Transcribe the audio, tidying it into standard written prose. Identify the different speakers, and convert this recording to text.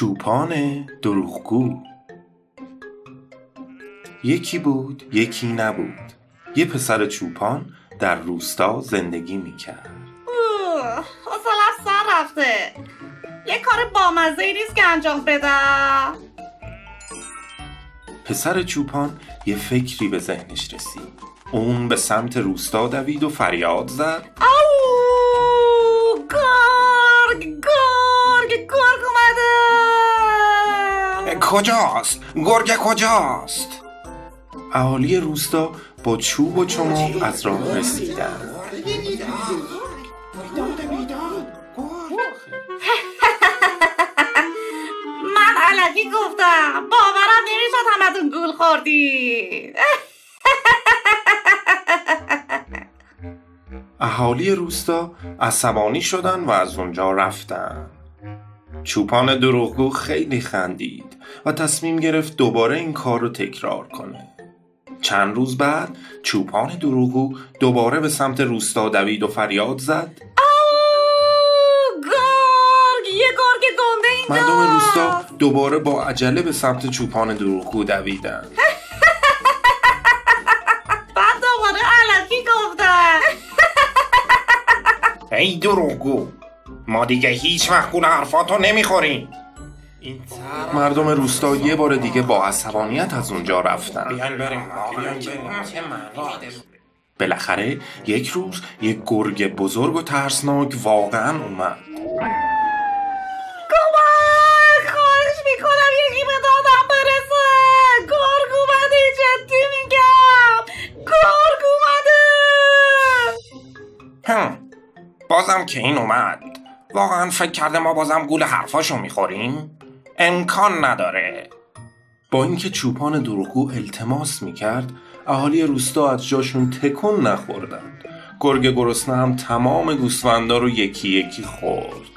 Speaker 1: چوپان دروغگو. یکی بود یکی نبود، یه پسر چوپان در روستا زندگی میکرد.
Speaker 2: حوصله‌ام سر رفته. یه کار بامزه‌ای نیست که انجام بدم.
Speaker 1: پسر چوپان یه فکری به ذهنش رسید. اون به سمت روستا دوید و فریاد زد:
Speaker 2: آو گرگ اومده.
Speaker 1: کجاست؟ گرگ کجاست؟ اهالی روستا با چوب و چماق از راه رسیدن.
Speaker 2: من الکی گفتم، باورم نمیشد همتون گول خوردید.
Speaker 1: اهالی روستا عصبانی شدن و از اونجا رفتن. چوپان دروغگو خیلی خندید و تصمیم گرفت دوباره این کار رو تکرار کنه. چند روز بعد چوپان دروغگو دوباره به سمت روستا دوید و فریاد زد:
Speaker 2: آو گرگ، یه گرگ گنده اینجا.
Speaker 1: مردم روستا دوباره با عجله به سمت چوپان دروغگو دویدن.
Speaker 2: بعد دوباره الکی گفتم.
Speaker 1: ای دروغگو، ما دیگه هیچ وقت گول حرفاتو نمیخوریم. مردم روستا یه بار دیگه با عصبانیت از اونجا رفتن. بالاخره یک روز یک گرگ بزرگ و ترسناک واقعا اومد.
Speaker 2: کمک، خواهش میکنم یکی به دادم برسه. گرگ اومده، جدی میگم. گرگ اومده.
Speaker 1: بازم که این اومد. واقعا فکر کرده ما بازم گول حرفاشو میخوریم؟ امکان نداره. با اینکه چوپان دروغگو التماس میکرد، اهالی روستا از جاشون تکون نخوردن. گرگ گرسنه هم تمام گوسفندا رو یکی یکی خورد.